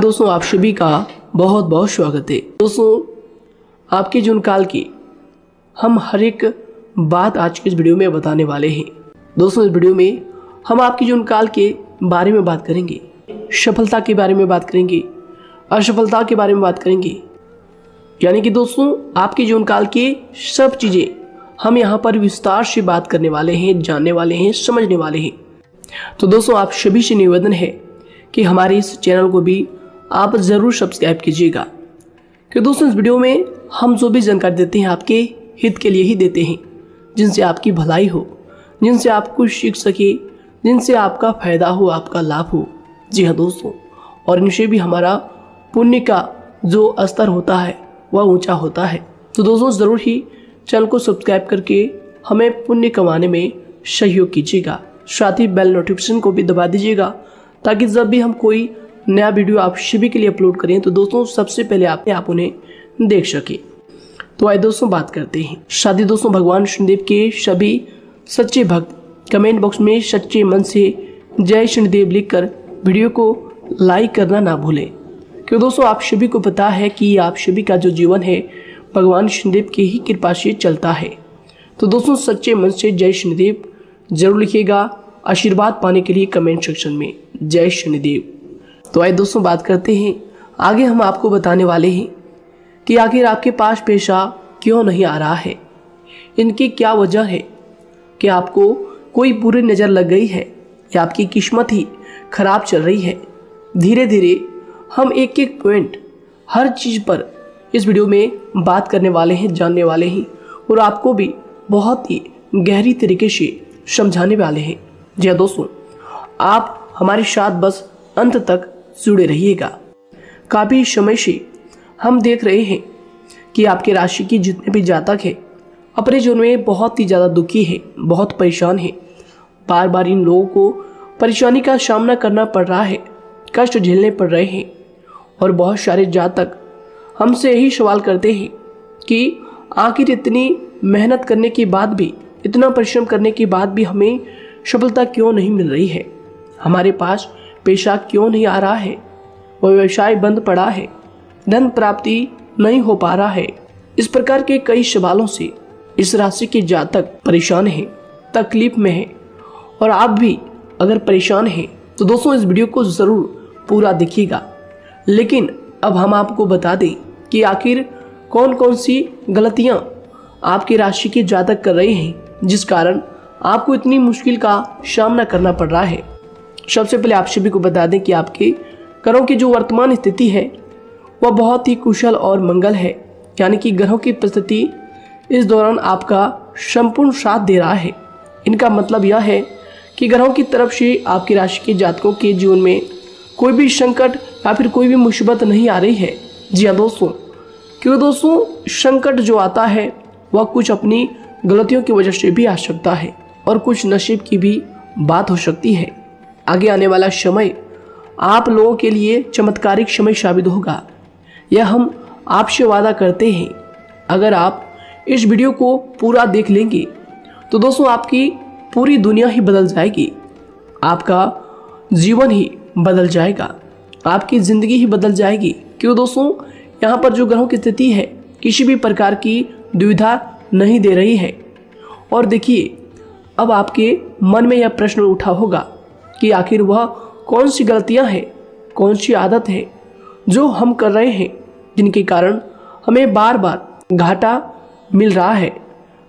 दोस्तों आप सभी का बहुत बहुत स्वागत है। दोस्तों आपके जीवन काल की हम हर एक बात आज के इस वीडियो में बताने वाले हैं। दोस्तों इस वीडियो में हम आपके जीवन काल के बारे में बात करेंगे, सफलता के बारे में बात करेंगे, असफलता के बारे में बात करेंगे। यानी कि दोस्तों आपके जीवन काल के सब चीज़ें हम यहाँ पर विस्तार से बात करने वाले हैं, जानने वाले हैं, समझने वाले हैं। तो दोस्तों आप सभी से निवेदन है कि हमारे इस चैनल को भी आप ज़रूर सब्सक्राइब कीजिएगा, कि दोस्तों इस वीडियो में हम जो भी जानकारी देते हैं आपके हित के लिए ही देते हैं, जिनसे आपकी भलाई हो, जिनसे आप कुछ सीख सके, जिनसे आपका फ़ायदा हो, आपका लाभ हो। जी हाँ दोस्तों, और इनसे भी हमारा पुण्य का जो स्तर होता है वह ऊंचा होता है। तो दोस्तों ज़रूर ही चैनल को सब्सक्राइब करके हमें पुण्य कमाने में सहयोग कीजिएगा। साथ ही बेल नोटिफिकेशन को भी दबा दीजिएगा, ताकि जब भी हम कोई नया वीडियो आप सभी के लिए अपलोड करें तो दोस्तों सबसे पहले आप उन्हें देख सके। तो आइए दोस्तों बात करते हैं। शादी दोस्तों भगवान शनिदेव के सभी सच्चे भक्त कमेंट बॉक्स में सच्चे मन से जय शनिदेव लिखकर वीडियो को लाइक करना ना भूलें, क्योंकि दोस्तों आप सभी को पता है कि आप सभी का जो जीवन है भगवान शनिदेव की ही कृपा से चलता है। तो दोस्तों सच्चे मन से जय शनिदेव जरूर लिखिएगा, आशीर्वाद पाने के लिए कमेंट सेक्शन में जय शनिदेव। तो आइए दोस्तों बात करते हैं। आगे हम आपको बताने वाले हैं कि आखिर आपके पास पैसा क्यों नहीं आ रहा है, इनकी क्या वजह है, कि आपको कोई बुरी नज़र लग गई है या आपकी किस्मत ही खराब चल रही है। धीरे धीरे हम एक एक पॉइंट हर चीज़ पर इस वीडियो में बात करने वाले हैं, जानने वाले हैं, और आपको भी बहुत ही गहरी तरीके से समझाने वाले हैं। जी हाँ दोस्तों, आप हमारे साथ बस अंत तक जुड़े रहिएगा। काफ़ी समय से हम देख रहे हैं कि आपके राशि की जितने भी जातक हैं अपने जीवन में बहुत ही ज़्यादा दुखी है, बहुत परेशान है। बार बार इन लोगों को परेशानी का सामना करना पड़ रहा है, कष्ट झेलने पड़ रहे हैं। और बहुत सारे जातक हमसे यही सवाल करते हैं कि आखिर इतनी मेहनत करने के बाद भी, इतना परिश्रम करने के बाद भी हमें सफलता क्यों नहीं मिल रही है, हमारे पास पैसा क्यों नहीं आ रहा है, वह व्यवसाय बंद पड़ा है, धन प्राप्ति नहीं हो पा रहा है। इस प्रकार के कई सवालों से इस राशि के जातक परेशान हैं, तकलीफ में हैं। और आप भी अगर परेशान हैं तो दोस्तों इस वीडियो को ज़रूर पूरा देखिएगा। लेकिन अब हम आपको बता दें कि आखिर कौन कौन सी गलतियां आपकी राशि के जातक कर रहे हैं, जिस कारण आपको इतनी मुश्किल का सामना करना पड़ रहा है। सबसे पहले आप सभी को बता दें कि आपके ग्रहों की जो वर्तमान स्थिति है वह बहुत ही कुशल और मंगल है। यानी कि ग्रहों की परिस्थिति इस दौरान आपका संपूर्ण साथ दे रहा है। इनका मतलब यह है कि ग्रहों की तरफ से आपकी राशि के जातकों के जीवन में कोई भी संकट या फिर कोई भी मुसीबत नहीं आ रही है। जी हाँ दोस्तों, क्योंकि दोस्तों संकट जो आता है वह कुछ अपनी गलतियों की वजह से भी आ सकता है, और कुछ नसीब की भी बात हो सकती है। आगे आने वाला समय आप लोगों के लिए चमत्कारिक समय साबित होगा, यह हम आपसे वादा करते हैं। अगर आप इस वीडियो को पूरा देख लेंगे तो दोस्तों आपकी पूरी दुनिया ही बदल जाएगी, आपका जीवन ही बदल जाएगा, आपकी ज़िंदगी ही बदल जाएगी। क्यों दोस्तों, यहाँ पर जो ग्रहों की स्थिति है किसी भी प्रकार की दुविधा नहीं दे रही है। और देखिए, अब आपके मन में यह प्रश्न उठा होगा कि आखिर वह कौन सी गलतियां हैं, कौन सी आदत है जो हम कर रहे हैं, जिनके कारण हमें बार बार घाटा मिल रहा है,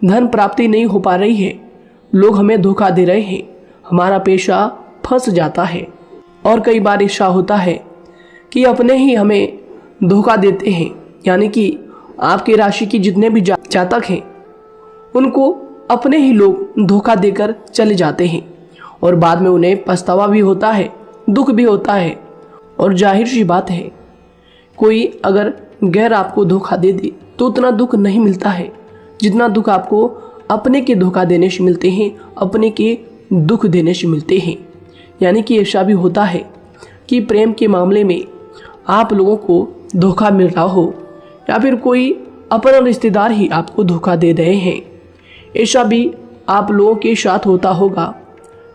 धन प्राप्ति नहीं हो पा रही है, लोग हमें धोखा दे रहे हैं, हमारा पैसा फंस जाता है। और कई बार ऐसा होता है कि अपने ही हमें धोखा देते हैं। यानी कि आपकी राशि की जितने भी जातक हैं उनको अपने ही लोग धोखा देकर चले जाते हैं, और बाद में उन्हें पछतावा भी होता है, दुख भी होता है। और जाहिर सी बात है, कोई अगर गैर आपको धोखा दे दे तो उतना दुख नहीं मिलता है जितना दुख आपको अपने के धोखा देने से मिलते हैं, अपने के दुख देने से मिलते हैं। यानी कि ऐसा भी होता है कि प्रेम के मामले में आप लोगों को धोखा मिल रहा हो, या फिर कोई अपना रिश्तेदार ही आपको धोखा दे रहे हैं। ऐसा भी आप लोगों के साथ होता होगा।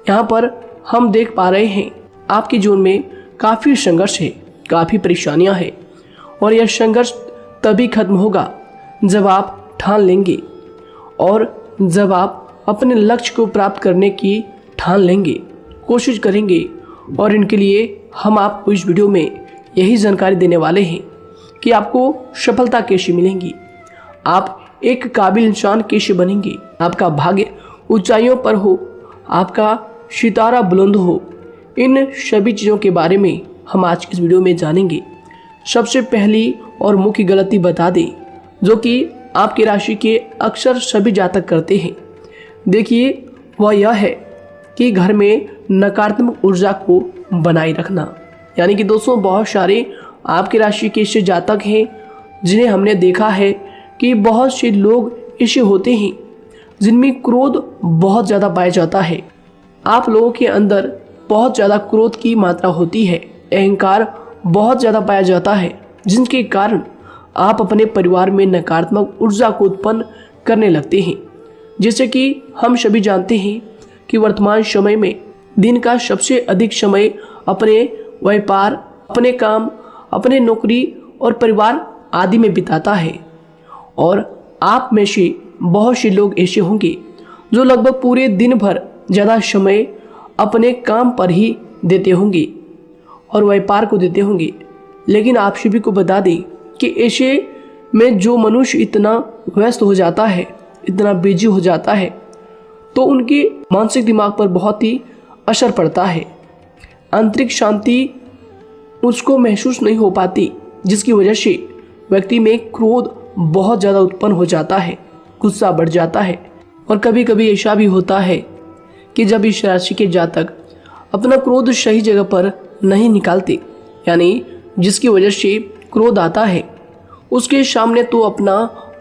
यहाँ पर हम देख पा रहे हैं आपके जीवन में काफ़ी संघर्ष है, काफ़ी परेशानियां हैं और यह संघर्ष तभी खत्म होगा जब आप ठान लेंगे और जब आप अपने लक्ष्य को प्राप्त करने की ठान लेंगे, कोशिश करेंगे। और इनके लिए हम आपको इस वीडियो में यही जानकारी देने वाले हैं कि आपको सफलता कैसे मिलेंगी, आप एक काबिल इंसान कैसे बनेंगे, आपका भाग्य ऊंचाइयों पर हो, आपका सितारा बुलंद हो। इन सभी चीज़ों के बारे में हम आज की इस वीडियो में जानेंगे। सबसे पहली और मुख्य गलती बता दें जो कि आपकी राशि के अक्सर सभी जातक करते हैं। देखिए, वह यह है कि घर में नकारात्मक ऊर्जा को बनाए रखना। यानी कि दोस्तों, बहुत सारे आपकी राशि के ऐसे जातक हैं जिन्हें हमने देखा है कि बहुत से लोग ऐसे होते हैं जिनमें क्रोध बहुत ज़्यादा पाया जाता है। आप लोगों के अंदर बहुत ज़्यादा क्रोध की मात्रा होती है, अहंकार बहुत ज़्यादा पाया जाता है, जिनके कारण आप अपने परिवार में नकारात्मक ऊर्जा को उत्पन्न करने लगते हैं। जैसे कि हम सभी जानते हैं कि वर्तमान समय में दिन का सबसे अधिक समय अपने व्यापार, अपने काम, अपने नौकरी और परिवार आदि में बिताता है। और आप में से बहुत से लोग ऐसे होंगे जो लगभग पूरे दिन भर ज़्यादा समय अपने काम पर ही देते होंगे और व्यापार को देते होंगे। लेकिन आप सभी को बता दें कि ऐसे में जो मनुष्य इतना व्यस्त हो जाता है, इतना बिजी हो जाता है, तो उनके मानसिक दिमाग पर बहुत ही असर पड़ता है। आंतरिक शांति उसको महसूस नहीं हो पाती, जिसकी वजह से व्यक्ति में क्रोध बहुत ज़्यादा उत्पन्न हो जाता है, गुस्सा बढ़ जाता है। और कभी कभी ऐसा भी होता है कि जब इस राशि के जातक अपना क्रोध सही जगह पर नहीं निकालते, यानी जिसकी वजह से क्रोध आता है, उसके सामने तो अपना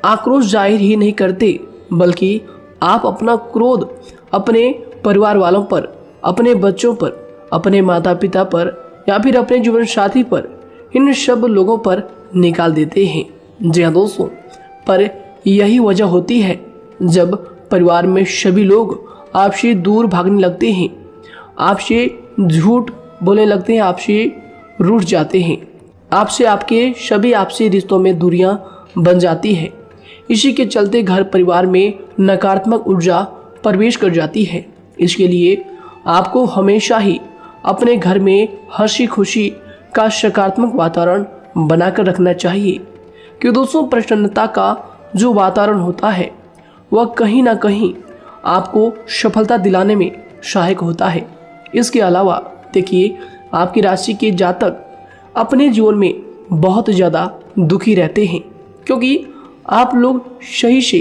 आक्रोश जाहिर ही नहीं करते, बल्कि आप अपना क्रोध अपने परिवार वालों पर, अपने बच्चों पर, अपने माता पिता पर या फिर अपने जीवन साथी पर, इन सब लोगों पर निकाल देते हैं। जी हाँ दोस्तों, पर यही वजह होती है जब परिवार में सभी लोग आपसे दूर भागने लगते हैं, आपसे झूठ बोलने लगते हैं, आपसे रूठ जाते हैं, आपसे आपके सभी आपसी रिश्तों में दूरियां बन जाती है। इसी के चलते घर परिवार में नकारात्मक ऊर्जा प्रवेश कर जाती है। इसके लिए आपको हमेशा ही अपने घर में हंसी खुशी का सकारात्मक वातावरण बनाकर रखना चाहिए कि दोस्तों, प्रसन्नता का जो वातावरण होता है वह कहीं ना कहीं आपको सफलता दिलाने में सहायक होता है। इसके अलावा देखिए, आपकी राशि के जातक अपने जीवन में बहुत ज़्यादा दुखी रहते हैं क्योंकि आप लोग सही से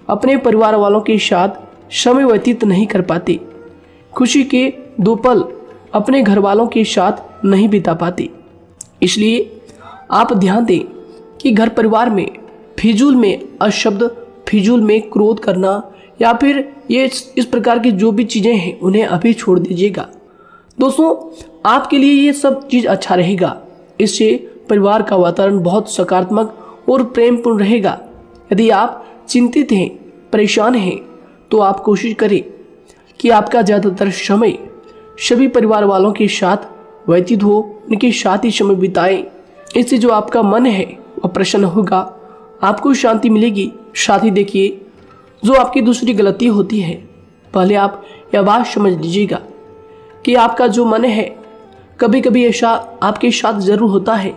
अपने परिवार वालों के साथ समय व्यतीत नहीं कर पाते, खुशी के दो पल अपने घर वालों के साथ नहीं बिता पाते। इसलिए आप ध्यान दें कि घर परिवार में फिजूल में अशब्द, फिजूल में क्रोध करना या फिर ये इस प्रकार की जो भी चीज़ें हैं उन्हें अभी छोड़ दीजिएगा। दोस्तों, आपके लिए ये सब चीज़ अच्छा रहेगा। इससे परिवार का वातावरण बहुत सकारात्मक और प्रेमपूर्ण रहेगा। यदि आप चिंतित हैं, परेशान हैं, तो आप कोशिश करें कि आपका ज़्यादातर समय सभी परिवार वालों के साथ व्यतीत हो, उनके साथ ही समय बिताएं। इससे जो आपका मन है वह प्रसन्न होगा, आपको शांति मिलेगी। साथ ही देखिए, जो आपकी दूसरी गलती होती है, पहले आप यह बात समझ लीजिएगा कि आपका जो मन है, कभी कभी ऐसा आपके साथ ज़रूर होता है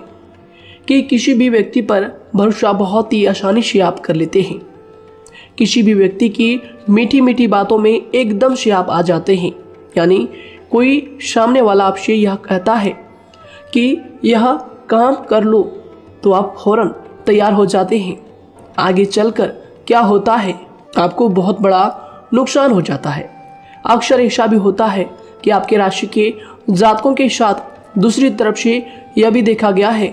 कि किसी भी व्यक्ति पर भरोसा बहुत ही आसानी से आप कर लेते हैं। किसी भी व्यक्ति की मीठी मीठी बातों में एकदम से आप आ जाते हैं। यानी कोई सामने वाला आपसे यह कहता है कि यह काम कर लो, तो आप फौरन तैयार हो जाते हैं। आगे चलकर क्या होता है, आपको बहुत बड़ा नुकसान हो जाता है। अक्सर ऐसा भी होता है कि आपके राशि के जातकों के साथ दूसरी तरफ से यह भी देखा गया है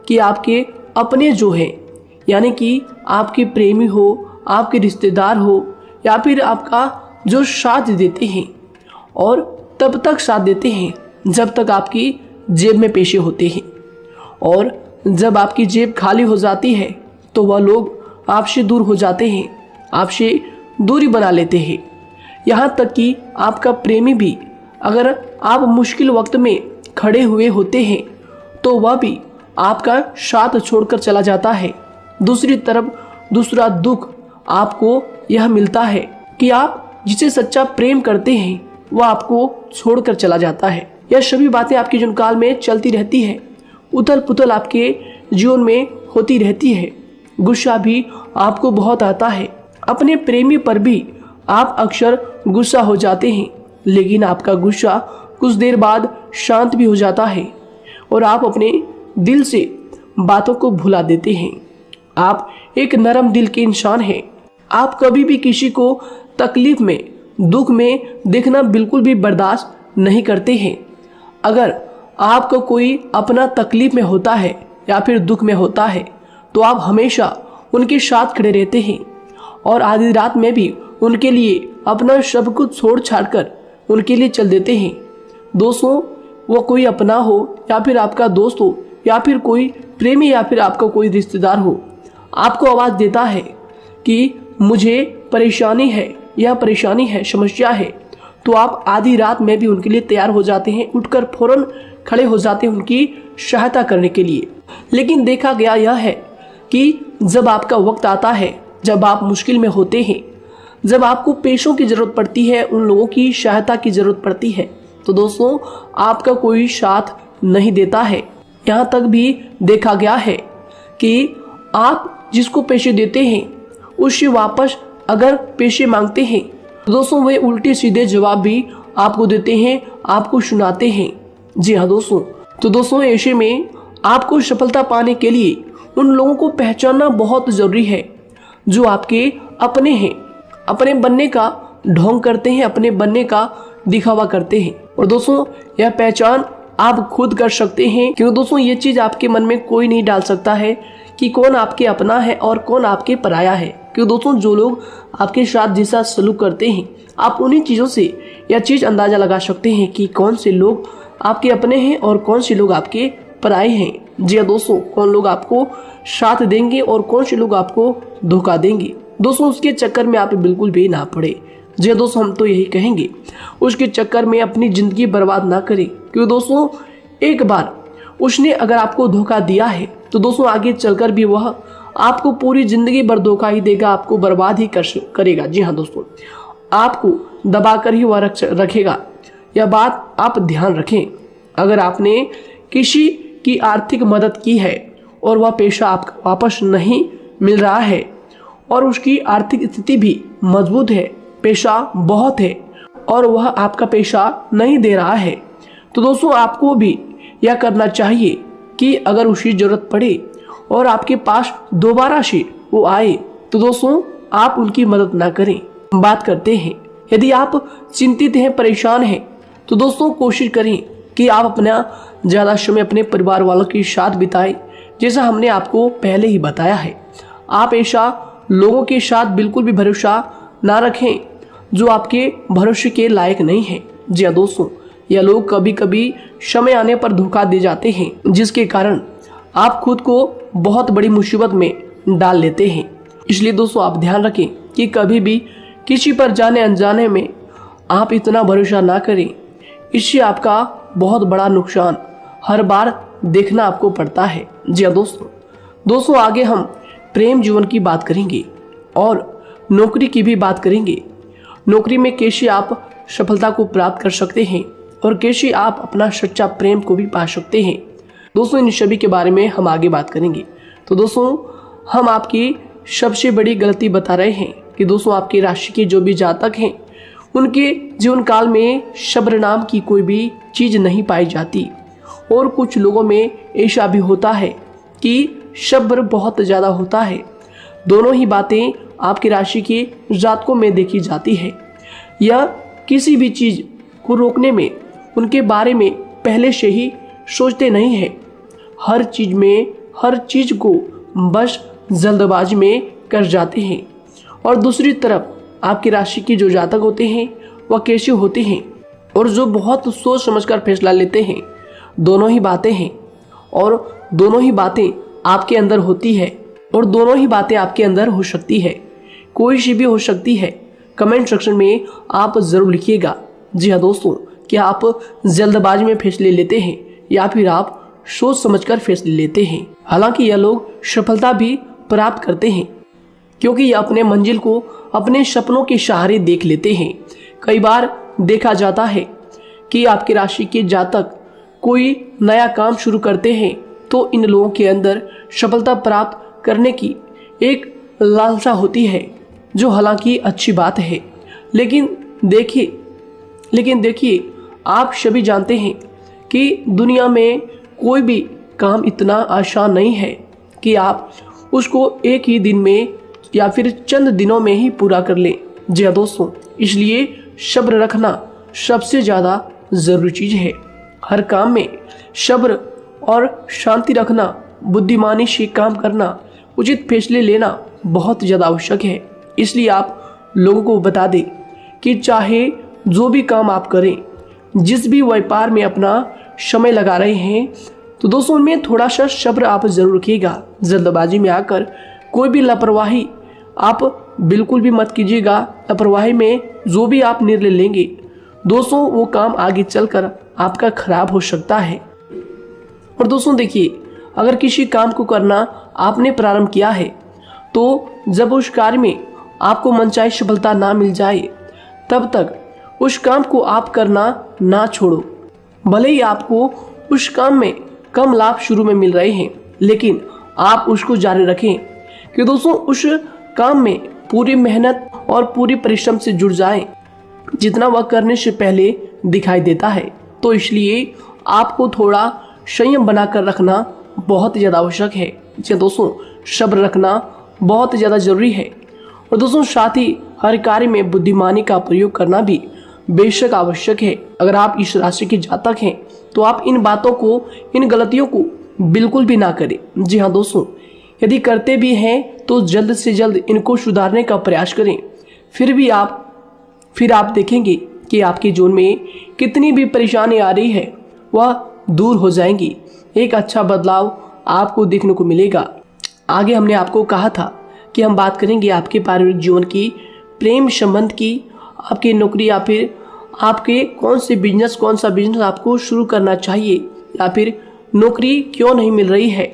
कि आपके अपने जो हैं, यानी कि आपके प्रेमी हो, आपके रिश्तेदार हो या फिर आपका जो साथ देते हैं, और तब तक साथ देते हैं जब तक आपकी जेब में पैसे होते हैं, और जब आपकी जेब खाली हो जाती है तो वह लोग आपसे दूर हो जाते हैं, आपसे दूरी बना लेते हैं। यहाँ तक कि आपका प्रेमी भी, अगर आप मुश्किल वक्त में खड़े हुए होते हैं तो वह भी आपका साथ छोड़कर चला जाता है। दूसरी तरफ दूसरा दुख आपको यह मिलता है कि आप जिसे सच्चा प्रेम करते हैं वह आपको छोड़कर चला जाता है। यह सभी बातें आपके जीवन काल में चलती रहती है। उथल पुथल आपके जीवन में होती रहती है। गुस्सा भी आपको बहुत आता है। अपने प्रेमी पर भी आप अक्सर गुस्सा हो जाते हैं, लेकिन आपका गुस्सा कुछ देर बाद शांत भी हो जाता है और आप अपने दिल से बातों को भुला देते हैं। आप एक नरम दिल के इंसान हैं। आप कभी भी किसी को तकलीफ में, दुख में देखना बिल्कुल भी बर्दाश्त नहीं करते हैं। अगर आपको कोई अपना तकलीफ में होता है या फिर दुख में होता है तो आप हमेशा उनके साथ खड़े रहते हैं और आधी रात में भी उनके लिए अपना सब कुछ छोड़ छाड़ कर उनके लिए चल देते हैं। दोस्तों, वो कोई अपना हो या फिर आपका दोस्त हो या फिर कोई प्रेमी या फिर आपका कोई रिश्तेदार हो, आपको आवाज़ देता है कि मुझे परेशानी है, यह परेशानी है, समस्या है, तो आप आधी रात में भी उनके लिए तैयार हो जाते हैं, उठकर फौरन खड़े हो जाते हैं उनकी सहायता करने के लिए। लेकिन देखा गया यह है कि जब आपका वक्त आता है, जब आप मुश्किल में होते हैं, जब आपको पैसों की ज़रूरत पड़ती है, उन लोगों की सहायता की ज़रूरत पड़ती है, तो दोस्तों आपका कोई साथ नहीं देता है। यहाँ तक भी देखा गया है कि आप जिसको पैसे देते हैं उससे वापस अगर पैसे मांगते हैं तो दोस्तों वे उल्टे सीधे जवाब भी आपको देते हैं, आपको सुनाते हैं। जी हाँ दोस्तों, तो दोस्तों ऐसे में आपको सफलता पाने के लिए उन लोगों को पहचानना बहुत ज़रूरी है जो आपके अपने हैं, अपने बनने का ढोंग करते हैं, अपने बनने का दिखावा करते हैं। और दोस्तों यह पहचान आप खुद कर सकते हैं, क्योंकि दोस्तों ये चीज़ आपके मन में कोई नहीं डाल सकता है कि कौन आपके अपना है और कौन आपके पराया है। क्योंकि दोस्तों जो लोग आपके साथ जैसा सलूक करते हैं, आप उन्हीं चीज़ों से यह चीज़ अंदाज़ा लगा सकते हैं कि कौन से लोग आपके अपने हैं और कौन से लोग आपके पराए हैं। जी हाँ दोस्तों, कौन लोग आपको साथ देंगे और कौन से लोग आपको धोखा देंगे। दोस्तों उसके चक्कर में आप बिल्कुल भी ना पड़े। जी दोस्तों, हम तो यही कहेंगे, उसके चक्कर में अपनी ज़िंदगी बर्बाद ना करें, क्योंकि दोस्तों एक बार उसने अगर आपको धोखा दिया है तो दोस्तों आगे चलकर भी वह आपको पूरी ज़िंदगी भर धोखा ही देगा, आपको बर्बाद ही करेगा। जी हाँ दोस्तों, आपको दबा कर ही वह रखेगा। यह बात आप ध्यान रखें। अगर आपने किसी की आर्थिक मदद की है और वह पैसा आपको वापस नहीं मिल रहा है और उसकी आर्थिक स्थिति भी मजबूत है, पैसा बहुत है और वह आपका पैसा नहीं दे रहा है, तो दोस्तों आपको भी यह करना चाहिए कि अगर उसकी ज़रूरत पड़े और आपके पास दोबारा से वो आए तो दोस्तों आप उनकी मदद ना करें। बात करते हैं, यदि आप चिंतित हैं, परेशान हैं, तो दोस्तों कोशिश करें कि आप अपना ज़्यादा समय अपने परिवार वालों के साथ बिताएं, जैसा हमने आपको पहले ही बताया है। आप ऐसा लोगों के साथ बिल्कुल भी भरोसा ना रखें जो आपके भरोसे के लायक नहीं है। जी हाँ दोस्तों, यह लोग कभी कभी समय आने पर धोखा दे जाते हैं, जिसके कारण आप खुद को बहुत बड़ी मुसीबत में डाल लेते हैं। इसलिए दोस्तों आप ध्यान रखें कि कभी भी किसी पर जाने अनजाने में आप इतना भरोसा ना करें, इससे आपका बहुत बड़ा नुकसान हर बार देखना आपको पड़ता है। जी हाँ दोस्तों आगे हम प्रेम जीवन की बात करेंगे और नौकरी की भी बात करेंगे। नौकरी में कैसे आप सफलता को प्राप्त कर सकते हैं और कैसे आप अपना सच्चा प्रेम को भी पा सकते हैं। दोस्तों इन सभी के बारे में हम आगे बात करेंगे। तो दोस्तों हम आपकी सबसे बड़ी गलती बता रहे हैं कि दोस्तों आपकी राशि के जो भी जातक हैं उनके जीवन काल में सब्र नाम की कोई भी चीज़ नहीं पाई जाती, और कुछ लोगों में ऐसा भी होता है कि सब्र बहुत ज़्यादा होता है। दोनों ही बातें आपकी राशि के जातकों में देखी जाती है। या किसी भी चीज़ को रोकने में उनके बारे में पहले से ही सोचते नहीं हैं, हर चीज़ को बस जल्दबाजी में कर जाते हैं। और दूसरी तरफ आपकी राशि के जो जातक होते हैं वह कैसे होते हैं और जो बहुत सोच समझकर फैसला लेते हैं। दोनों ही बातें हैं और दोनों ही बातें आपके अंदर होती है और दोनों ही बातें आपके अंदर हो सकती है, कोई सी भी हो सकती है। कमेंट सेक्शन में आप ज़रूर लिखिएगा। जी हाँ दोस्तों, क्या आप जल्दबाजी में फैसले लेते हैं या फिर आप सोच समझकर फैसले लेते हैं। हालांकि यह लोग सफलता भी प्राप्त करते हैं क्योंकि ये अपने मंजिल को अपने सपनों के सहारे देख लेते हैं। कई बार देखा जाता है कि आपकी राशि के जातक कोई नया काम शुरू करते हैं तो इन लोगों के अंदर सफलता प्राप्त करने की एक लालसा होती है, जो हालांकि अच्छी बात है। लेकिन देखिए आप सभी जानते हैं कि दुनिया में कोई भी काम इतना आसान नहीं है कि आप उसको एक ही दिन में या फिर चंद दिनों में ही पूरा कर लें। जी हाँ दोस्तों, इसलिए सब्र रखना सबसे ज़्यादा ज़रूरी चीज़ है। हर काम में सब्र और शांति रखना, बुद्धिमानी से काम करना, उचित फैसले लेना बहुत ज़्यादा आवश्यक है। इसलिए आप लोगों को बता दें कि चाहे जो भी काम आप करें, जिस भी व्यापार में अपना समय लगा रहे हैं, तो दोस्तों उनमें थोड़ा सा सब्र आप जरूर रखिएगा। जल्दबाजी में आकर कोई भी लापरवाही आप बिल्कुल भी मत कीजिएगा। लापरवाही में जो भी आप निर्णय लेंगे दोस्तों, वो काम आगे चलकर आपका खराब हो सकता है। और दोस्तों देखिए, अगर किसी काम को करना आपने प्रारंभ किया है तो जब उस कार्य में आपको मनचाही सफलता ना मिल जाए तब तक उस काम को आप करना ना छोड़ो। भले ही आपको उस काम में कम लाभ शुरू में मिल रहे हैं, लेकिन आप उसको जारी रखें कि दोस्तों उस काम में पूरी मेहनत और पूरी परिश्रम से जुड़ जाएं, जितना वह करने से पहले दिखाई देता है। तो इसलिए आपको थोड़ा संयम बनाकर रखना बहुत ज़्यादा आवश्यक है। जी दोस्तों, सब्र रखना बहुत ज़्यादा जरूरी है। और दोस्तों साथ ही हर कार्य में बुद्धिमानी का प्रयोग करना भी बेशक आवश्यक है। अगर आप इस राशि के जातक हैं तो आप इन बातों को, इन गलतियों को बिल्कुल भी ना करें। जी हाँ दोस्तों, यदि करते भी हैं तो जल्द से जल्द इनको सुधारने का प्रयास करें। फिर आप देखेंगे कि आपके जीवन में कितनी भी परेशानी आ रही है वह दूर हो जाएंगी। एक अच्छा बदलाव आपको देखने को मिलेगा। आगे हमने आपको कहा था कि हम बात करेंगे आपके पारिवारिक जीवन की, प्रेम संबंध की, आपकी नौकरी या फिर आपके कौन सा बिजनेस आपको शुरू करना चाहिए, या फिर नौकरी क्यों नहीं मिल रही है,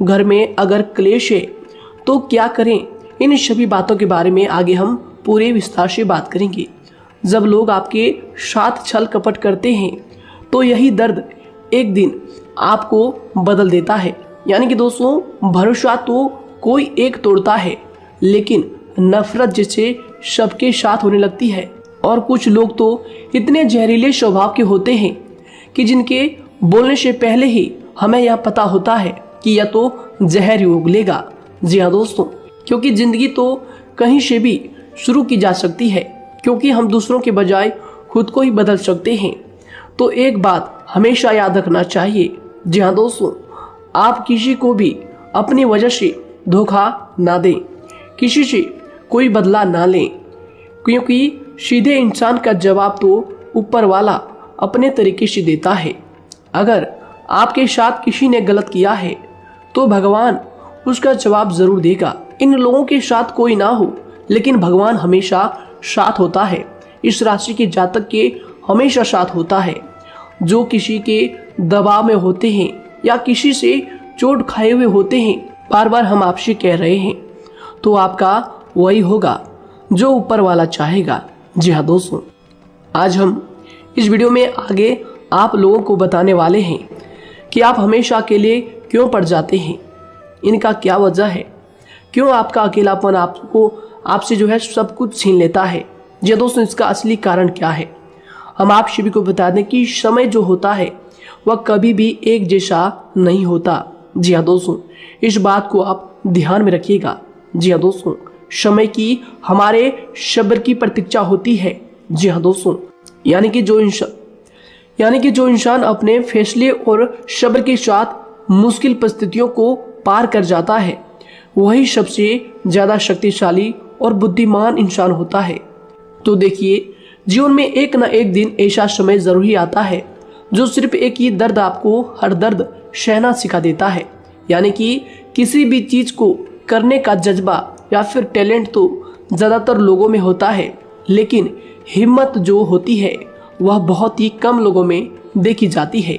घर में अगर क्लेश है तो क्या करें। इन सभी बातों के बारे में आगे हम पूरे विस्तार से बात करेंगे। जब लोग आपके साथ छल कपट करते हैं तो यही दर्द एक दिन आपको बदल देता है। यानी कि दोस्तों, भरोसा तो कोई एक तोड़ता है, लेकिन नफरत जैसे सबके साथ होने लगती है। और कुछ लोग तो इतने जहरीले स्वभाव के होते हैं कि जिनके बोलने से पहले ही हमें यह पता होता है कि यह तो जहर ही उगलेगा। जी हाँ दोस्तों, क्योंकि जिंदगी तो कहीं से भी शुरू की जा सकती है, क्योंकि हम दूसरों के बजाय खुद को ही बदल सकते हैं। तो एक बात हमेशा याद रखना चाहिए। जी हाँ दोस्तों, आप किसी को भी अपनी वजह से धोखा ना दें, किसी से कोई बदला ना लें, क्योंकि सीधे इंसान का जवाब तो ऊपर वाला अपने तरीके से देता है। अगर आपके साथ किसी ने गलत किया है तो भगवान उसका जवाब जरूर देगा। इन लोगों के साथ कोई ना हो, लेकिन भगवान हमेशा साथ होता है। इस राशि के जातक के हमेशा साथ होता है। जो किसी के दबाव में होते हैं या किसी से चोट खाए हुए होते हैं, बार बार हम आपसे कह रहे हैं, तो आपका वही होगा जो ऊपर वाला चाहेगा। जी हाँ दोस्तों, आज हम इस वीडियो में आगे आप लोगों को बताने वाले हैं कि आप हमेशा अकेले क्यों पड़ जाते हैं, इनका क्या वजह है, क्यों आपका अकेलापन आपसे जो है सब कुछ छीन लेता है। जी दोस्तों, इसका असली कारण क्या है हम आप सभी को बता दें कि समय जो होता है वह कभी भी एक जैसा नहीं होता। जी हाँ दोस्तों, इस बात को आप ध्यान में रखिएगा। जी हाँ दोस्तों, समय की हमारे सब्र की प्रतीक्षा होती है। जी हाँ दोस्तों, यानी कि जो इंसान अपने फैसले और सब्र के साथ मुश्किल परिस्थितियों को पार कर जाता है, वही सबसे ज़्यादा शक्तिशाली और बुद्धिमान इंसान होता है। तो देखिए, जीवन में एक न एक दिन ऐसा समय जरूर ही आता है जो सिर्फ एक ही दर्द आपको हर दर्द सहना सिखा देता है। यानी कि किसी भी चीज़ को करने का जज्बा या फिर टैलेंट तो ज़्यादातर लोगों में होता है, लेकिन हिम्मत जो होती है वह बहुत ही कम लोगों में देखी जाती है।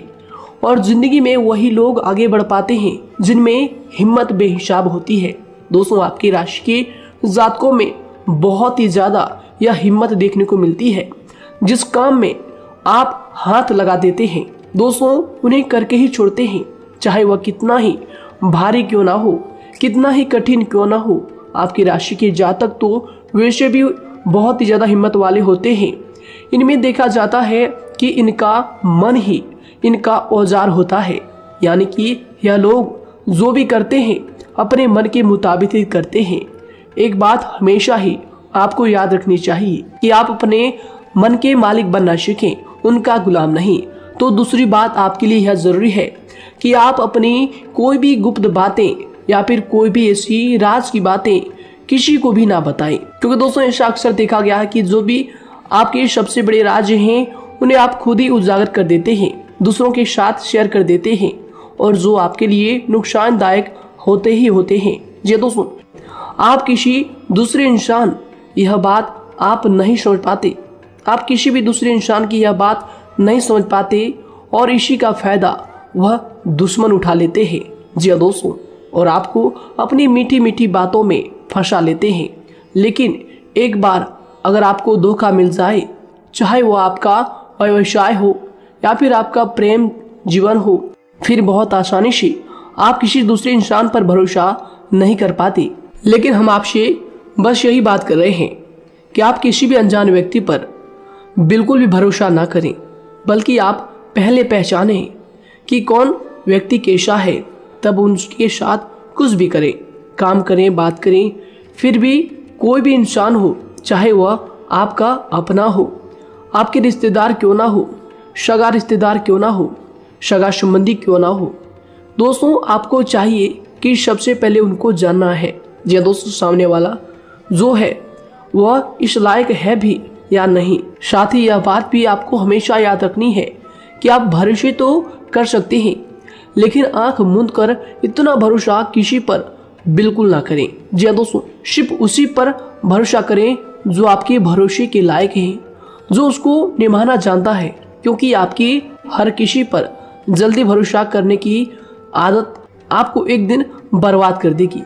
और जिंदगी में वही लोग आगे बढ़ पाते हैं जिनमें हिम्मत बेहिसाब होती है। दोस्तों, आपकी राशि के जातकों में बहुत ही ज्यादा यह हिम्मत देखने को मिलती है। जिस काम में आप हाथ लगा देते हैं दोस्तों, उन्हें करके ही छोड़ते हैं, चाहे वह कितना ही भारी क्यों ना हो, कितना ही कठिन क्यों ना हो। आपकी राशि के जातक तो वैसे भी बहुत ही ज्यादा हिम्मत वाले होते हैं। इनमें देखा जाता है कि इनका मन ही इनका औजार होता है, यानी कि यह लोग जो भी करते हैं अपने मन के मुताबिक ही करते हैं। एक बात हमेशा ही आपको याद रखनी चाहिए कि आप अपने मन के मालिक बनना सीखें, उनका गुलाम नहीं। तो दूसरी बात आपके लिए यह जरूरी है कि आप अपनी कोई भी गुप्त बातें या फिर कोई भी ऐसी राज की बातें किसी को भी ना बताएं, क्योंकि दोस्तों ऐसा अक्सर देखा गया है कि जो भी आपके सबसे बड़े राज हैं उन्हें आप खुद ही उजागर कर देते हैं, दूसरों के साथ शेयर कर देते हैं, और जो आपके लिए नुकसानदायक होते ही होते हैं। जी दोस्तों, आप किसी दूसरे इंसान यह बात आप नहीं समझ पाते, आप किसी भी दूसरे इंसान की यह बात नहीं समझ पाते, और इसी का फायदा वह दुश्मन उठा लेते हैं। जी दोस्तों, और आपको अपनी मीठी मीठी बातों में फंसा लेते हैं। लेकिन एक बार अगर आपको धोखा मिल जाए, चाहे वो आपका व्यवसाय हो या फिर आपका प्रेम जीवन हो, फिर बहुत आसानी से आप किसी दूसरे इंसान पर भरोसा नहीं कर पाते। लेकिन हम आपसे बस यही बात कर रहे हैं कि आप किसी भी अनजान व्यक्ति पर बिल्कुल भी भरोसा ना करें, बल्कि आप पहले पहचानें कि कौन व्यक्ति कैसा है, तब उनके साथ कुछ भी करें, काम करें, बात करें। फिर भी कोई भी इंसान हो, चाहे वह आपका अपना हो, आपके रिश्तेदार क्यों ना हो, सगा रिश्तेदार क्यों ना हो, सगा संबंधी क्यों ना हो, दोस्तों आपको चाहिए कि सबसे पहले उनको जानना है जी दोस्तों, सामने वाला जो है वह इस लायक है भी या नहीं। साथ ही यह बात भी आपको हमेशा याद रखनी है कि आप भरोसे तो कर सकते हैं, लेकिन आंख मूंद कर इतना भरोसा किसी पर बिल्कुल ना करें। जी दोस्तों, सिर्फ उसी पर भरोसा करें जो आपके भरोसे के लायक है, जो उसको निभाना जानता है, क्योंकि आपकी हर किसी पर जल्दी भरोसा करने की आदत आपको एक दिन बर्बाद कर देगी।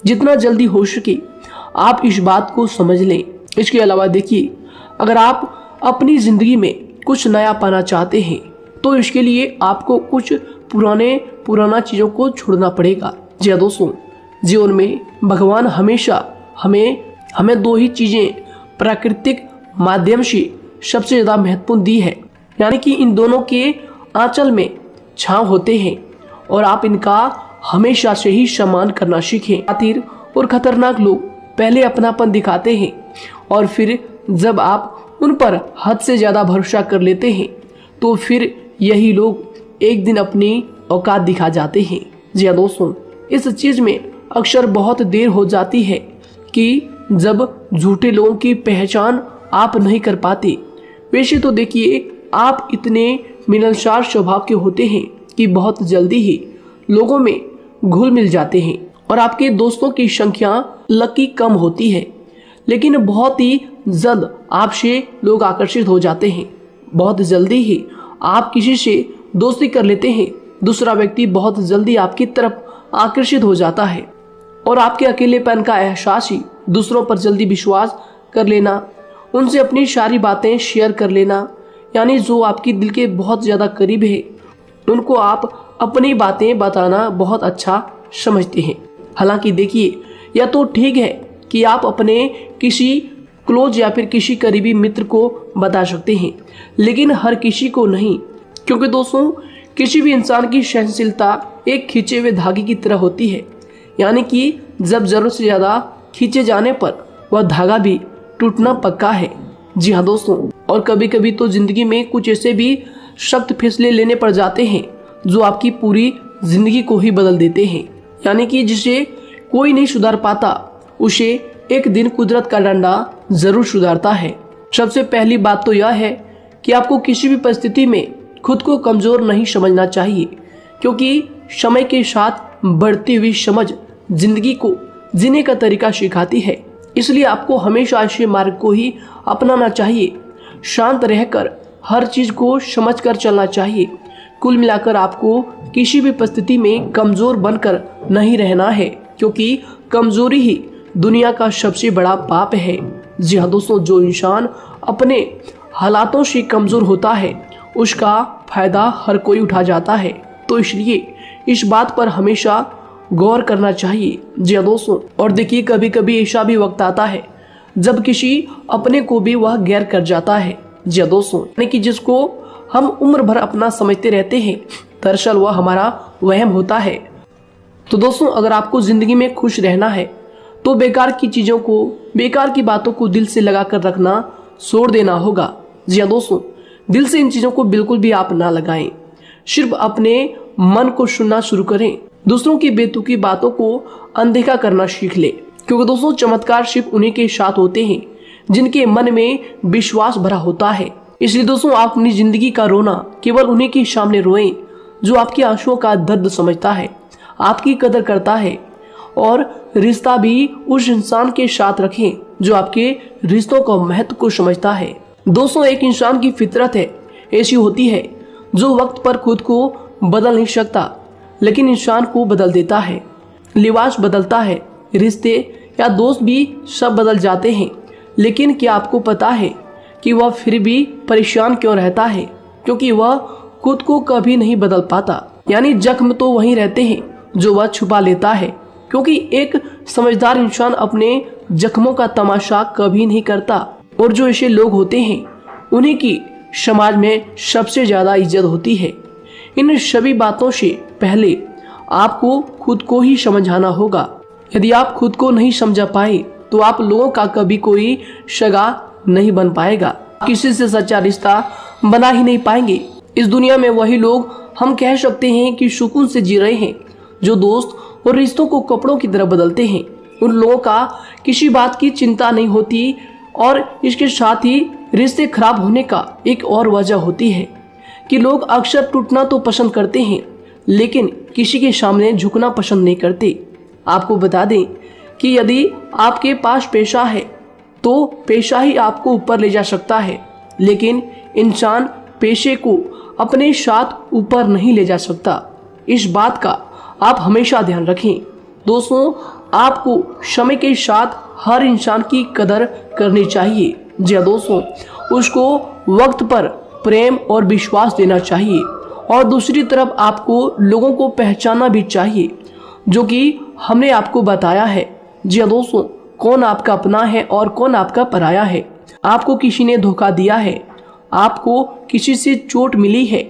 जितना जल्दी हो सके आप इस बात को समझ लें। इसके अलावा देखिए, अगर आप अपनी जिंदगी में कुछ नया पाना चाहते हैं तो इसके लिए आपको कुछ पुराना चीजों को छोड़ना पड़ेगा। जी दोस्तों, जीवन में भगवान हमेशा हमें दो ही चीजें प्राकृतिक माध्यम से सबसे ज्यादा महत्वपूर्ण दी है, यानी कि इन दोनों के आंचल में छांव होते हैं, और आप इनका हमेशा से ही सम्मान करना सीखें। शातिर और खतरनाक लोग पहले अपनापन दिखाते हैं, और फिर जब आप उन पर हद से ज्यादा भरोसा कर लेते हैं तो फिर यही लोग एक दिन अपनी औकात दिखा जाते हैं। जी हाँ दोस्तों, इस चीज में अक्सर बहुत देर हो जाती है कि जब झूठे लोगों की पहचान आप नहीं कर पाते। वैसे तो देखिए, आप इतने मिलनसार स्वभाव के होते हैं कि बहुत जल्दी ही लोगों में घुल मिल जाते हैं, और आपके दोस्तों की संख्या लकी कम होती है, लेकिन बहुत ही जल्द आपसे लोग आकर्षित हो जाते हैं। बहुत जल्दी ही आप किसी से दोस्ती कर लेते हैं, दूसरा व्यक्ति बहुत जल्दी आपकी तरफ आकर्षित हो जाता है, और आपके अकेलेपन का एहसास ही दूसरों पर जल्दी विश्वास कर लेना, उनसे अपनी सारी बातें शेयर कर लेना, यानी जो आपकी दिल के बहुत ज्यादा करीब है उनको आप अपनी बातें बताना बहुत अच्छा समझते हैं। हालांकि देखिए, यह तो ठीक है कि आप अपने किसी क्लोज या फिर किसी करीबी मित्र को बता सकते हैं, लेकिन हर किसी को नहीं, क्योंकि दोस्तों किसी भी इंसान की सहनशीलता एक खींचे हुए धागे की तरह होती है, यानी कि जब जरूरत से ज्यादा खींचे जाने पर वह धागा भी टूटना पक्का है। जी हाँ दोस्तों, और कभी कभी तो जिंदगी में कुछ ऐसे भी सख्त फैसले लेने पड़ जाते हैं जो आपकी पूरी जिंदगी को ही बदल देते हैं, यानी कि जिसे कोई नहीं सुधार पाता उसे एक दिन कुदरत का डंडा जरूर सुधारता है। सबसे पहली बात तो यह है कि आपको किसी भी परिस्थिति में खुद को कमजोर नहीं समझना चाहिए, क्योंकि समय के साथ बढ़ती हुई समझ जिंदगी को जीने का तरीका सिखाती है। इसलिए आपको हमेशा ऐसे मार्ग को ही अपनाना चाहिए। शांत रहकर हर चीज को समझकर चलना चाहिए। कुल मिलाकर आपको किसी भी परिस्थिति में कमजोर बनकर नहीं रहना है, क्योंकि कमजोरी ही दुनिया का सबसे बड़ा पाप है। जी हाँ दोस्तों, जो इंसान अपने हालातों से कमजोर होता है उसका फायदा हर कोई उठा जाता है। तो इसलिए इस बात पर हमेशा गौर करना चाहिए। जी हाँ दोस्तों, और देखिए कभी कभी ऐसा भी वक्त आता है जब किसी अपने को भी वह गैर कर जाता है। जी हाँ दोस्तों, यानी कि जिसको हम उम्र भर अपना समझते रहते हैं, दरअसल वह हमारा वहम होता है। तो दोस्तों, अगर आपको जिंदगी में खुश रहना है तो बेकार की चीजों को, बेकार की बातों को दिल से लगा कर रखना छोड़ देना होगा। जी हाँ दोस्तों, दिल से इन चीजों को बिल्कुल भी आप ना लगाएं। सिर्फ अपने मन को सुनना शुरू करें। दूसरों की बेतुकी बातों को अनदेखा करना सीख ले, क्योंकि दोस्तों चमत्कार सिर्फ उन्हीं के साथ होते हैं जिनके मन में विश्वास भरा होता है। इसलिए दोस्तों, आप अपनी जिंदगी का रोना केवल उन्हीं के सामने रोएं जो आपके आंसुओं का दर्द समझता है, आपकी कदर करता है, और रिश्ता भी उस इंसान के साथ रखें जो आपके रिश्तों का महत्व को समझता है। दोस्तों, एक इंसान की फितरत है ऐसी होती है जो वक्त पर खुद को बदल नहीं सकता, लेकिन इंसान को बदल देता है। लिबास बदलता है, रिश्ते या दोस्त भी सब बदल जाते हैं, लेकिन क्या आपको पता है कि वह फिर भी परेशान क्यों रहता है? क्योंकि वह खुद को कभी नहीं बदल पाता। यानी जख्म तो वहीं रहते हैं जो वह छुपा लेता है, क्योंकि एक समझदार इंसान अपने जख्मों का तमाशा कभी नहीं करता। और जो ऐसे लोग होते हैं उन्हीं की समाज में सबसे ज्यादा इज्जत होती है। इन सभी बातों से पहले आपको खुद को ही समझाना होगा। यदि आप खुद को नहीं समझा पाए तो आप लोगों का कभी कोई सगा नहीं बन पाएगा, किसी से सच्चा रिश्ता बना ही नहीं पाएंगे। इस दुनिया में वही लोग हम कह सकते हैं कि सुकून से जी रहे हैं जो दोस्त और रिश्तों को कपड़ों की तरह बदलते हैं। उन लोगों का किसी बात की चिंता नहीं होती, और इसके साथ ही रिश्ते खराब होने का एक और वजह होती है कि लोग अक्सर टूटना तो पसंद करते हैं, लेकिन किसी के सामने झुकना पसंद नहीं करते। आपको बता दें कि यदि आपके पास पैसा है तो पैसा ही आपको ऊपर ले जा सकता है, लेकिन इंसान पैसे को अपने साथ ऊपर नहीं ले जा सकता। इस बात का आप हमेशा ध्यान रखें। दोस्तों, आपको समय के साथ हर इंसान की कदर करनी चाहिए। जी हाँ दोस्तों, उसको वक्त पर प्रेम और विश्वास देना चाहिए, और दूसरी तरफ आपको लोगों को पहचानना भी चाहिए जो कि हमने आपको बताया है। जी हाँ दोस्तों, कौन आपका अपना है और कौन आपका पराया है। आपको किसी ने धोखा दिया है, आपको किसी से चोट मिली है,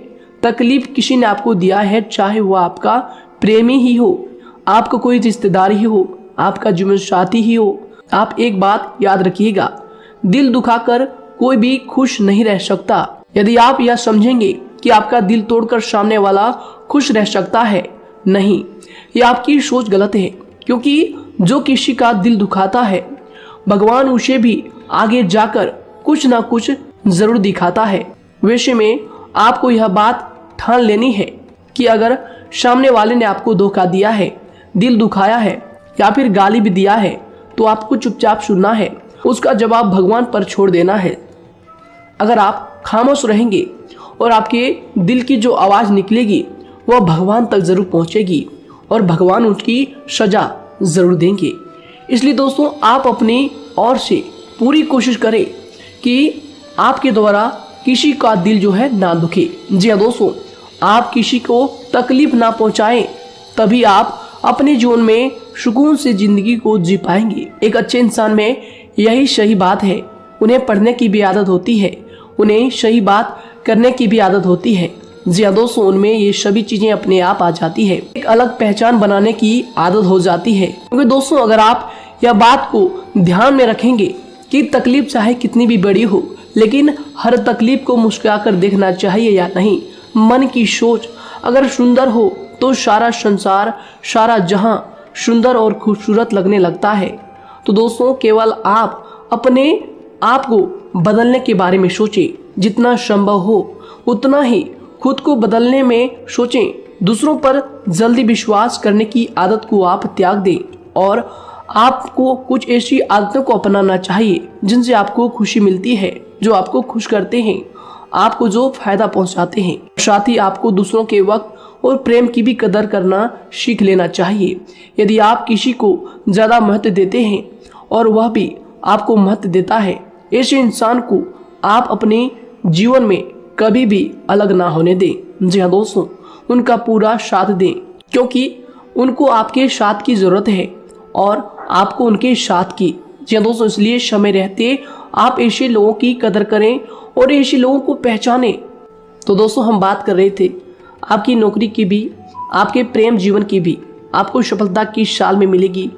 तकलीफ किसी ने आपको दिया है, चाहे वो आपका प्रेमी ही हो, आपका कोई रिश्तेदार ही हो, आपका जीवन साथी ही हो। आप एक बात याद रखिएगा, दिल दुखाकर कोई भी खुश नहीं रह सकता। यदि आप यह समझेंगे कि आपका दिल तोड़कर सामने वाला खुश रह सकता है, नहीं, यह आपकी सोच गलत है, क्योंकि जो किसी का दिल दुखाता है भगवान उसे भी आगे जाकर कुछ ना कुछ जरूर दिखाता है। वैसे में आपको यह बात ठान लेनी है कि अगर सामने वाले ने आपको धोखा दिया है, दिल दुखाया है या फिर गाली भी दिया है, तो आपको चुपचाप सुनना है, उसका जवाब भगवान पर छोड़ देना है। अगर आप खामोश रहेंगे और आपके दिल की जो आवाज निकलेगी वह भगवान तक जरूर पहुंचेगी, और भगवान उसकी सजा जरूर देंगे। इसलिए दोस्तों, आप अपनी ओर से पूरी कोशिश करें कि आपके द्वारा किसी का दिल जो है ना दुखे। जी हाँ दोस्तों, आप किसी को तकलीफ ना पहुंचाएं, तभी आप अपने जीवन में सुकून से जिंदगी को जी पाएंगे। एक अच्छे इंसान में यही सही बात है। उन्हें पढ़ने की भी आदत होती है, उन्हें सही बात करने की भी आदत होती है। जी हाँ दोस्तों, उनमें ये सभी चीजें अपने आप आ जाती है। एक अलग पहचान बनाने की आदत हो जाती है। क्योंकि दोस्तों, अगर आप यह बात को ध्यान में रखेंगे कि तकलीफ चाहे कितनी भी बड़ी हो, लेकिन हर तकलीफ को मुस्कुराकर देखना चाहिए या नहीं। मन की सोच अगर सुंदर हो तो सारा संसार, सारा जहां सुंदर और खूबसूरत लगने लगता है। तो दोस्तों, केवल आप अपने आप को बदलने के बारे में सोचें, जितना संभव हो उतना ही खुद को बदलने में सोचें। दूसरों पर जल्दी विश्वास करने की आदत को आप त्याग दें, और आपको कुछ ऐसी आदतों को अपनाना चाहिए जिनसे आपको खुशी मिलती है, जो आपको खुश करते हैं। आपको जो फायदा पहुंचाते हैं। साथ ही आपको दूसरों के वक्त और प्रेम की भी कदर करना सीख लेना चाहिए। यदि आप किसी को ज़्यादा महत्व देते हैं और वह भी आपको महत्व देता है, ऐसे इंसान को आप अपने जीवन में कभी भी अलग ना होने दें। जी हाँ दोस्तों, उनका पूरा साथ दें, क्योंकि उनको आपके साथ की ज़रूरत है और आपको उनके साथ की। जी हाँ दोस्तों, इसलिए समय रहते आप ऐसे लोगों की कदर करें और ऐसे लोगों को पहचानें। तो दोस्तों, हम बात कर रहे थे आपकी नौकरी की भी, आपके प्रेम जीवन की भी। आपको सफलता किस साल में मिलेगी,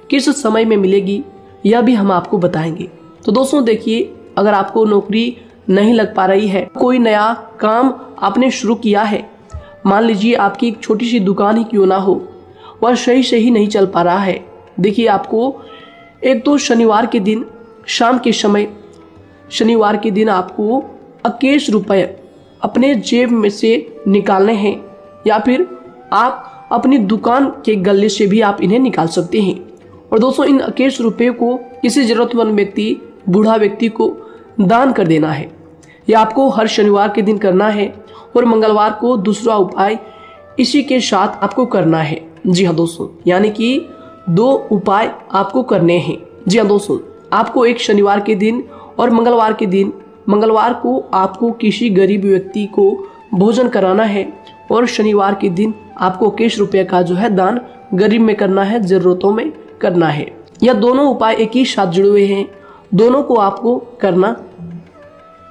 किस समय में मिलेगी, यह भी हम आपको बताएंगे। तो दोस्तों देखिए, अगर आपको नौकरी नहीं लग पा रही है, कोई नया काम आपने शुरू किया है, मान लीजिए आपकी एक छोटी सी दुकान ही क्यों ना हो, वह सही नहीं चल पा रहा है। देखिए, आपको एक तो शनिवार के दिन शाम के समय, शनिवार के दिन आपको 21 रुपये अपने जेब में से निकालने हैं, या फिर आप अपनी दुकान के गले से भी आप इन्हें निकाल सकते हैं। और दोस्तों, इन 21 रुपये को किसी जरूरतमंद व्यक्ति, बूढ़ा व्यक्ति को दान कर देना है। यह आपको हर शनिवार के दिन करना है और मंगलवार को दूसरा उपाय इसी के साथ आपको करना है। जी हाँ दोस्तों, यानी कि 2 उपाय आपको करने हैं। जी हाँ दोस्तों, आपको एक शनिवार के दिन और मंगलवार के दिन, मंगलवार को आपको किसी गरीब व्यक्ति को भोजन कराना है और शनिवार के दिन आपको 21 रुपये का जो है दान गरीब में करना है, जरूरतों में करना है। यह दोनों उपाय एक ही साथ जुड़े हुए हैं, दोनों को आपको करना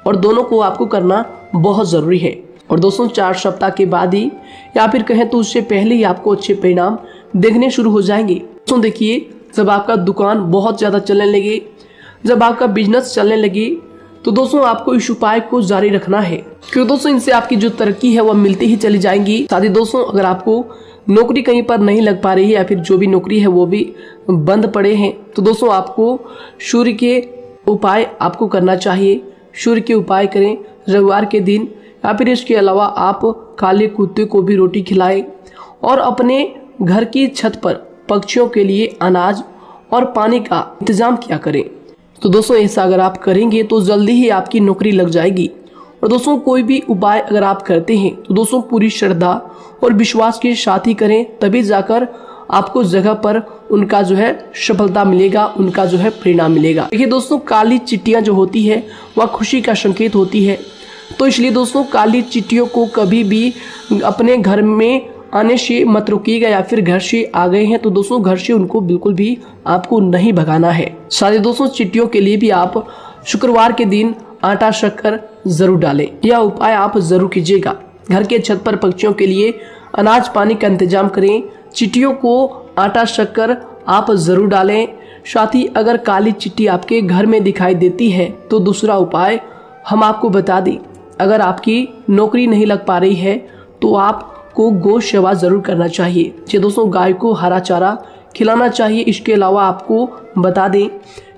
और दोनों को आपको करना बहुत ज़रूरी है। और दोस्तों, 4 सप्ताह के बाद ही, या फिर कहें तो उससे पहले ही आपको अच्छे परिणाम देखने शुरू हो जाएंगे। दोस्तों देखिए, जब आपका दुकान बहुत ज़्यादा चलने लगे, जब आपका बिजनेस चलने लगे, तो दोस्तों आपको इस उपाय को जारी रखना है, क्योंकि दोस्तों इनसे आपकी जो तरक्की है वह मिलती ही चली जाएंगी। साथ ही दोस्तों, अगर आपको नौकरी कहीं पर नहीं लग पा रही है या फिर जो भी नौकरी है वो भी बंद पड़े हैं, तो दोस्तों आपको सूर्य के उपाय आपको करना चाहिए। सूर्य के उपाय करें रविवार के दिन, या फिर इसके अलावा आप काले कुत्ते को भी रोटी खिलाएं और अपने घर की छत पर पक्षियों के लिए अनाज और पानी का इंतजाम किया करें। तो दोस्तों, ऐसा अगर आप करेंगे तो जल्दी ही आपकी नौकरी लग जाएगी। और दोस्तों, कोई भी उपाय अगर आप करते हैं तो दोस्तों पूरी श्रद्धा और विश्वास के साथ ही करें, तभी जाकर आपको जगह पर उनका जो है सफलता मिलेगा, उनका जो है परिणाम मिलेगा। देखिए दोस्तों, काली चिट्टियां जो होती है वह खुशी का संकेत होती है, तो इसलिए दोस्तों काली चिट्टियों को कभी भी अपने घर में आने से मत रोकिएगा, या फिर घर से आ गए हैं तो दोस्तों घर से उनको बिल्कुल भी आपको नहीं भगाना है। साथ दोस्तों, चिट्टियों के लिए भी आप शुक्रवार के दिन आटा शक्कर जरूर डालें, यह उपाय आप जरूर कीजिएगा। घर के छत पर पक्षियों के लिए अनाज पानी का इंतजाम करें, चिट्टियों को आटा शक्कर आप जरूर डालें। साथ ही अगर काली चिट्टी आपके घर में दिखाई देती है तो दूसरा उपाय हम आपको बता दें, अगर आपकी नौकरी नहीं लग पा रही है तो आपको गौ सेवा जरूर करना चाहिए। जी दोस्तों, गाय को हरा चारा खिलाना चाहिए। इसके अलावा आपको बता दें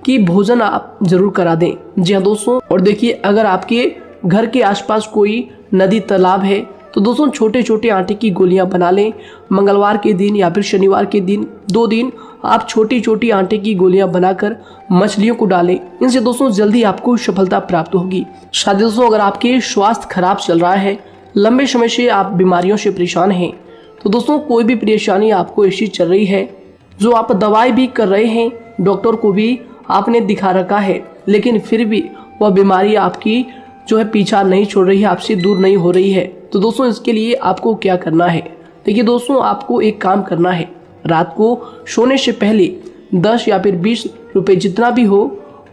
कि भोजन आप जरूर करा दें। जी हाँ दोस्तों, और देखिए, अगर आपके घर के आसपास कोई नदी तालाब है तो दोस्तों छोटे छोटे आटे की गोलियां बना लें। मंगलवार के दिन या फिर शनिवार के दिन 2 दिन आप छोटी छोटी आटे की गोलियां बनाकर मछलियों को डालें। इनसे दोस्तों जल्दी आपको सफलता प्राप्त होगी। साथ ही दोस्तों, अगर आपके स्वास्थ्य खराब चल रहा है, लंबे समय से आप बीमारियों से परेशान हैं, तो दोस्तों कोई भी परेशानी आपको ऐसी चल रही है जो आप दवाई भी कर रहे हैं, डॉक्टर को भी आपने दिखा रखा है, लेकिन फिर भी वह बीमारी आपकी जो है पीछा नहीं छोड़ रही है, आपसे दूर नहीं हो रही है, तो दोस्तों इसके लिए आपको क्या करना है। देखिए दोस्तों, आपको एक काम करना है, रात को सोने से पहले 10 या फिर 20 रुपए जितना भी हो,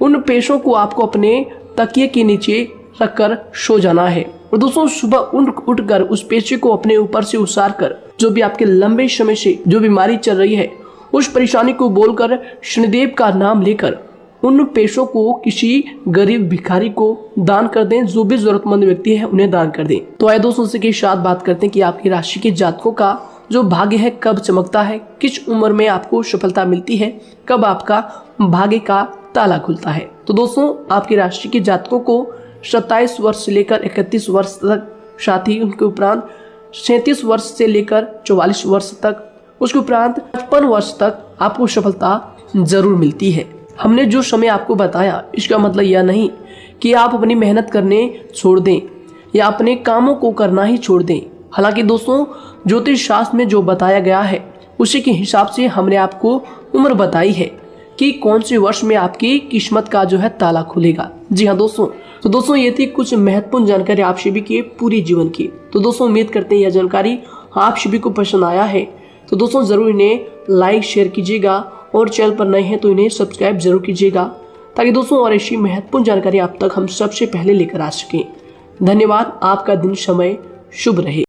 उन पैसों को आपको अपने तकिए के नीचे रखकर सो जाना है। और दोस्तों सुबह उठकर उस पैसे को अपने ऊपर से उतार कर, जो भी आपके लंबे समय से जो बीमारी चल रही है उस परेशानी को बोलकर शनिदेव का नाम लेकर उन पैसों को किसी गरीब भिखारी को दान कर दें। जो भी जरूरतमंद व्यक्ति है उन्हें दान कर दें। तो आइए दोस्तों के साथ बात करते हैं कि आपकी राशि के जातकों का जो भाग्य है कब चमकता है, किस उम्र में आपको सफलता मिलती है, कब आपका भाग्य का ताला खुलता है। तो दोस्तों आपकी राशि के जातकों को 27 वर्ष से लेकर 31 वर्ष तक, साथ ही उनके उपरांत 37 वर्ष से लेकर 44 वर्ष तक, उसके उपरांत 55 वर्ष तक आपको सफलता जरूर मिलती है। हमने जो समय आपको बताया इसका मतलब यह नहीं कि आप अपनी मेहनत करने छोड़ दें या अपने कामों को करना ही छोड़ दें। हालांकि दोस्तों ज्योतिष शास्त्र में जो बताया गया है उसी के हिसाब से हमने आपको उम्र बताई है कि कौन से वर्ष में आपकी किस्मत का जो है ताला खुलेगा। जी हाँ दोस्तों, तो दोस्तों ये थी कुछ महत्वपूर्ण जानकारी आप सभी की पूरी जीवन की। तो दोस्तों उम्मीद करते हैं यह जानकारी आप सभी को पसंद आया है। तो दोस्तों जरूर इन्हें लाइक शेयर कीजिएगा और चैनल पर नए हैं तो इन्हें सब्सक्राइब जरूर कीजिएगा, ताकि दोस्तों और ऐसी महत्वपूर्ण जानकारी आप तक हम सबसे पहले लेकर आ सकें। धन्यवाद। आपका दिन समय शुभ रहे।